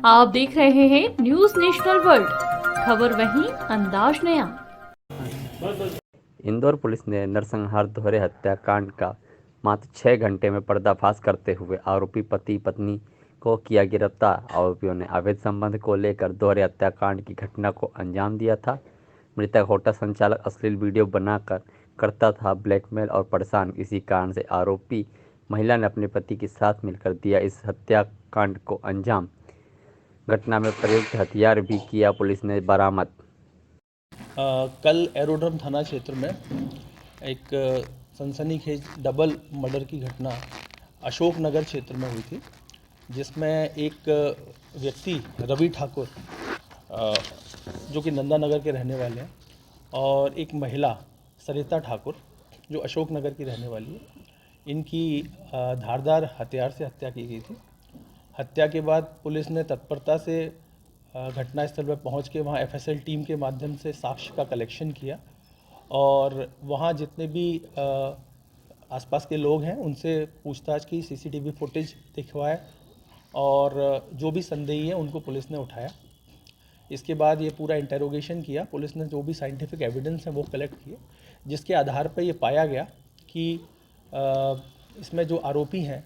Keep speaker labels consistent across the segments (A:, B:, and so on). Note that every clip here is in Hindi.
A: आप देख रहे हैं न्यूज नेशनल वर्ल्ड, खबर वहीं अंदाज नया।
B: इंदौर पुलिस ने नरसंहार दोहरे हत्याकांड का मात्र 6 घंटे में पर्दाफाश करते हुए आरोपी पति पत्नी को किया गिरफ्तार। आरोपियों ने अवैध संबंध को लेकर दोहरे हत्याकांड की घटना को अंजाम दिया था। मृतक होटल संचालक अश्लील वीडियो बनाकर करता था ब्लैकमेल और परेशान। इसी कारण से आरोपी महिला ने अपने पति के साथ मिलकर दिया इस हत्याकांड को अंजाम। घटना में प्रयुक्त हथियार भी किया पुलिस ने बरामद।
C: कल एरोड्रम थाना क्षेत्र में एक सनसनीखेज डबल मर्डर की घटना अशोक नगर क्षेत्र में हुई थी, जिसमें एक व्यक्ति रवि ठाकुर जो कि नंदा नगर के रहने वाले हैं और एक महिला सरिता ठाकुर जो अशोक नगर की रहने वाली है, इनकी धारदार हथियार से हत्या की गई थी। हत्या के बाद पुलिस ने तत्परता से घटनास्थल पर पहुंच के वहां एफएसएल टीम के माध्यम से साक्ष्य का कलेक्शन किया और वहां जितने भी आसपास के लोग हैं उनसे पूछताछ की, सीसीटीवी फुटेज दिखवाया और जो भी संदेही हैं उनको पुलिस ने उठाया। इसके बाद ये पूरा इंटेरोगेशन किया। पुलिस ने जो भी साइंटिफिक एविडेंस है वो कलेक्ट किए, जिसके आधार पर ये पाया गया कि इसमें जो आरोपी हैं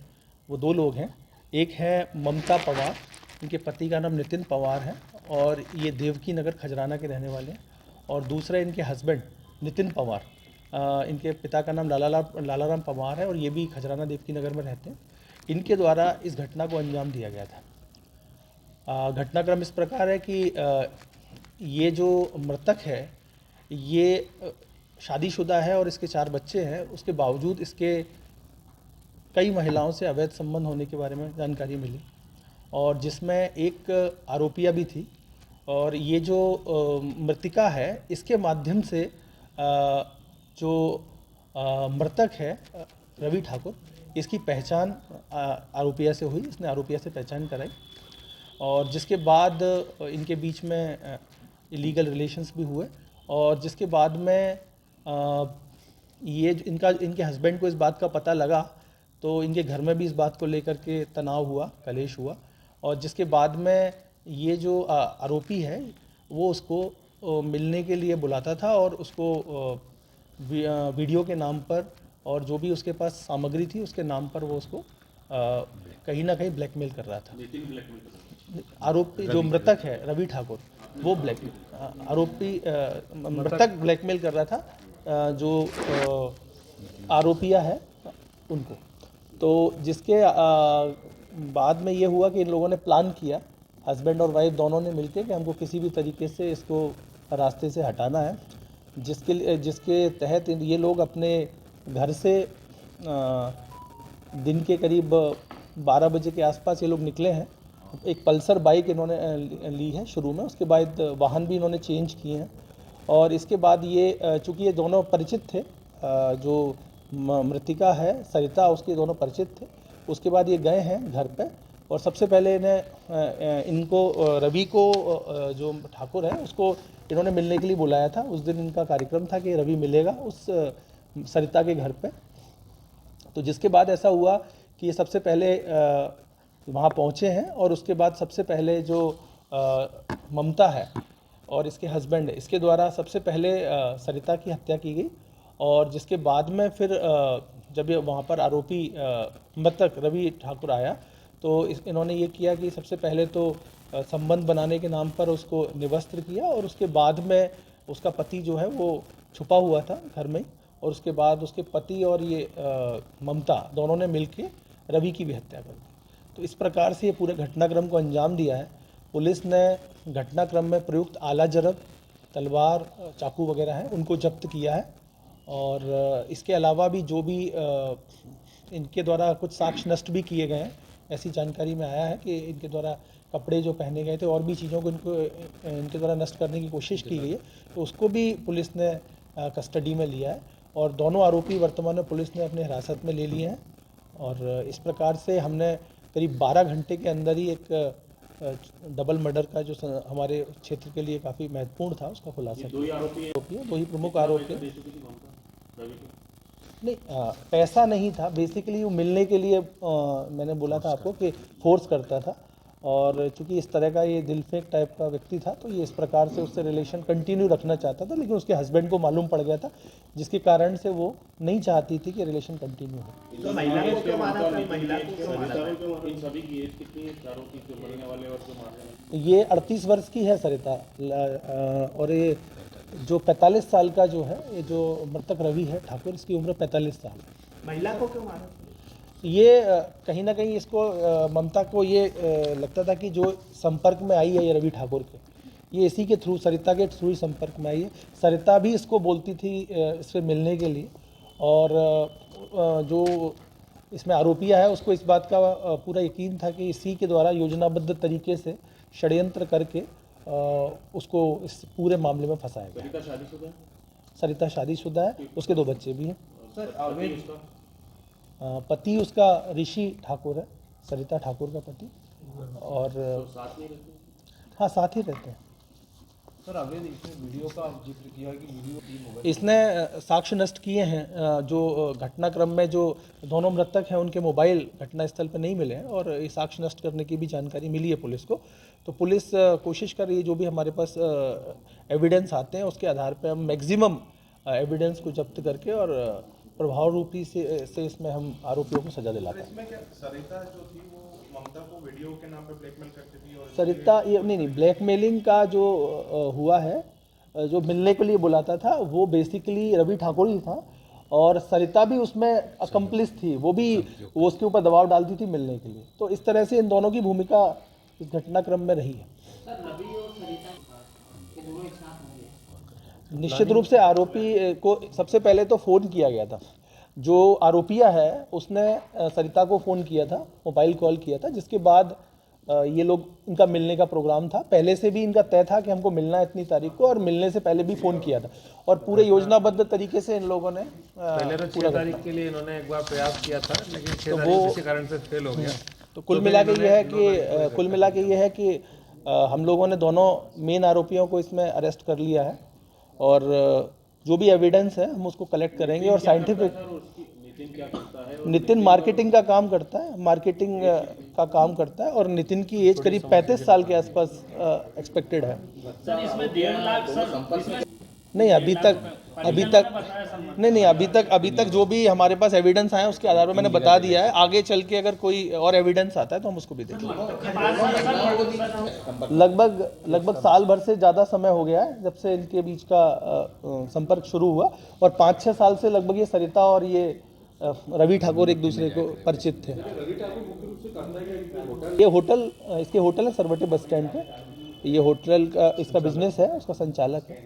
C: वो दो लोग हैं। एक है ममता पवार, इनके पति का नाम नितिन पवार है और ये देवकी नगर खजराना के रहने वाले हैं, और दूसरा इनके हस्बैंड नितिन पवार, इनके पिता का नाम लालाराम पवार है और ये भी खजराना देवकी नगर में रहते हैं। इनके द्वारा इस घटना को अंजाम दिया गया था। घटनाक्रम इस प्रकार है कि ये जो मृतक है ये शादीशुदा है और इसके 4 बच्चे हैं। उसके बावजूद इसके कई महिलाओं से अवैध संबंध होने के बारे में जानकारी मिली और जिसमें एक आरोपिया भी थी। और ये जो मृतिका है इसके माध्यम से जो मृतक है रवि ठाकुर, इसकी पहचान आरोपिया से हुई। इसने आरोपिया से पहचान कराई और जिसके बाद इनके बीच में इलीगल रिलेशंस भी हुए और जिसके बाद में ये इनके हस्बैंड को इस बात का पता लगा तो इनके घर में भी इस बात को लेकर के तनाव हुआ, कलेश हुआ और जिसके बाद में ये जो आरोपी है वो उसको मिलने के लिए बुलाता था और उसको वीडियो के नाम पर और जो भी उसके पास सामग्री थी उसके नाम पर वो उसको कहीं ना कहीं ब्लैकमेल कर रहा था। आरोपी जो मृतक है रवि ठाकुर वो आरोपी मृतक ब्लैकमेल कर रहा था जो आरोपिया है उनको। तो जिसके बाद में ये हुआ कि इन लोगों ने प्लान किया, हस्बैंड और वाइफ दोनों ने मिलकर कि हमको किसी भी तरीके से इसको रास्ते से हटाना है, जिसके तहत ये लोग अपने घर से दिन के करीब 12 बजे के आसपास ये लोग निकले हैं। एक पल्सर बाइक इन्होंने ली है शुरू में, उसके बाद वाहन भी इन्होंने चेंज किए हैं और इसके बाद ये चूँकि ये दोनों परिचित थे, जो मृतिका है सरिता उसके दोनों परिचित थे। उसके बाद ये गए हैं घर पे और सबसे पहले इनको रवि को जो ठाकुर है उसको इन्होंने मिलने के लिए बुलाया था। उस दिन इनका कार्यक्रम था कि रवि मिलेगा उस सरिता के घर पे। तो जिसके बाद ऐसा हुआ कि ये सबसे पहले वहाँ पहुँचे हैं और उसके बाद सबसे पहले जो ममता है और इसके हस्बैंड है इसके द्वारा सबसे पहले सरिता की हत्या की गई और जिसके बाद में फिर जब ये वहाँ पर आरोपी मृतक रवि ठाकुर आया तो इन्होंने ये किया कि सबसे पहले तो संबंध बनाने के नाम पर उसको निवस्त्र किया और उसके बाद में उसका पति जो है वो छुपा हुआ था घर में और उसके बाद उसके पति और ये ममता दोनों ने मिलके रवि की भी हत्या कर दी। तो इस प्रकार से ये पूरे घटनाक्रम को अंजाम दिया है। पुलिस ने घटनाक्रम में प्रयुक्त आला जरब, तलवार, चाकू वगैरह हैं उनको जब्त किया है और इसके अलावा भी जो भी इनके द्वारा कुछ साक्ष्य नष्ट भी किए गए हैं। ऐसी जानकारी में आया है कि इनके द्वारा कपड़े जो पहने गए थे और भी चीज़ों को इनके द्वारा नष्ट करने की कोशिश की गई है, तो उसको भी पुलिस ने कस्टडी में लिया है और दोनों आरोपी वर्तमान में पुलिस ने अपने हिरासत में ले लिए हैं। और इस प्रकार से हमने करीब 12 घंटे के अंदर ही एक डबल मर्डर का जो हमारे क्षेत्र के लिए काफ़ी महत्वपूर्ण था उसका खुलासा किया। दो ही प्रमुख आरोपी नहीं, पैसा नहीं था बेसिकली, वो मिलने के लिए मैंने बोला था आपको कि फोर्स करता था और चूंकि इस तरह का ये दिलफेक टाइप का व्यक्ति था तो ये इस प्रकार से उससे रिलेशन कंटिन्यू रखना चाहता था, लेकिन उसके हस्बैंड को मालूम पड़ गया था, जिसके कारण से वो नहीं चाहती थी कि रिलेशन कंटिन्यू हो।
D: तो महिला को क्यों मारा था? महिला को क्यों मारा था?
E: इन सभी की एज कितनी है? चारों की, जो मरने वाले और जो मारने वाले?
C: ये 38 वर्ष की है सरिता, और ये जो 45 साल का जो है, ये जो मृतक रवि है ठाकुर, इसकी उम्र 45 साल।
D: महिला को क्यों मारा?
C: ये कहीं ना कहीं इसको ममता को ये लगता था कि जो संपर्क में आई है ये रवि ठाकुर के, ये इसी के थ्रू, सरिता के थ्रू ही संपर्क में आई है। सरिता भी इसको बोलती थी इससे मिलने के लिए, और जो इसमें आरोपिया है उसको इस बात का पूरा यकीन था कि इसी के द्वारा योजनाबद्ध तरीके से षड्यंत्र करके उसको इस पूरे मामले में फंसाया गया।
E: सरिता शादीशुदा है?
C: सरिता शादीशुदा है, उसके 2 बच्चे भी हैं।
D: सर
E: पति उसका?
C: पति उसका ऋषि ठाकुर है, सरिता ठाकुर का पति, और
E: साथ में रहते हैं?
C: हाँ साथ ही रहते हैं।
F: सर अवैध इसने वीडियो का जिक्र किया कि वीडियो टीम हो गई।
C: इसने साक्ष्य नष्ट किए हैं, जो घटनाक्रम में जो दोनों मृतक हैं उनके मोबाइल घटनास्थल पर नहीं मिले हैं, और ये साक्ष्य नष्ट करने की भी जानकारी मिली है पुलिस को। तो पुलिस कोशिश कर रही है, जो भी हमारे पास एविडेंस आते हैं उसके आधार पर हम मैक्सिमम एविडेंस को जब्त करके और प्रभाव रूपी से इसमें हम आरोपियों को सजा दिलाते हैं।
F: इसमें क्या सरिता जो थी वो ममता को वीडियो के नाम पे ब्लैकमेल करती थी? और
C: सरिता ये नहीं, ब्लैकमेलिंग का जो हुआ है, जो मिलने के लिए बुलाता था वो बेसिकली रवि ठाकुर ही था, और सरिता भी उसमें अकम्प्लिस थी, वो उसके ऊपर दबाव डालती थी मिलने के लिए। तो इस तरह से इन दोनों की भूमिका इस घटनाक्रम में रही है। निश्चित रूप से आरोपी को सबसे पहले तो फ़ोन किया गया था, जो आरोपिया है उसने सरिता को फ़ोन किया था, मोबाइल कॉल किया था, जिसके बाद ये लोग, इनका मिलने का प्रोग्राम था, पहले से भी इनका तय था कि हमको मिलना है इतनी तारीख को, और मिलने से पहले भी फ़ोन किया था, और पूरे योजनाबद्ध तरीके से इन लोगों ने
G: पहले तो 6 तारीख के लिए इन्होंने एक बार प्रयास किया था, लेकिन 6 तारीख किसी कारण से फेल हो गया।
C: तो कुल मिला के ये है कि हम लोगों ने दोनों मेन आरोपियों को इसमें अरेस्ट कर लिया है, और जो भी एविडेंस है हम उसको कलेक्ट करेंगे, और साइंटिफिक।
E: नितिन क्या करता है?
C: नितिन मार्केटिंग का काम करता है, मार्केटिंग का काम करता है, और नितिन की एज करीब 35 साल के आसपास एक्सपेक्टेड है।
H: सर इसमें 1.5 लाख सर
C: नहीं अभी तक जो भी हमारे पास एविडेंस आए उसके आधार पर मैंने बता दिया है। आगे चल के अगर कोई और एविडेंस आता है तो हम उसको भी देखेंगे। लगभग साल भर से ज़्यादा समय हो गया है जब से इनके बीच का संपर्क शुरू हुआ, और 5-6 साल से लगभग ये सरिता और ये रवि ठाकुर एक दूसरे को परिचित थे। ये होटल, इसके होटल है सरवटी बस स्टैंड पे, ये होटल का इसका बिजनेस है, उसका संचालक है।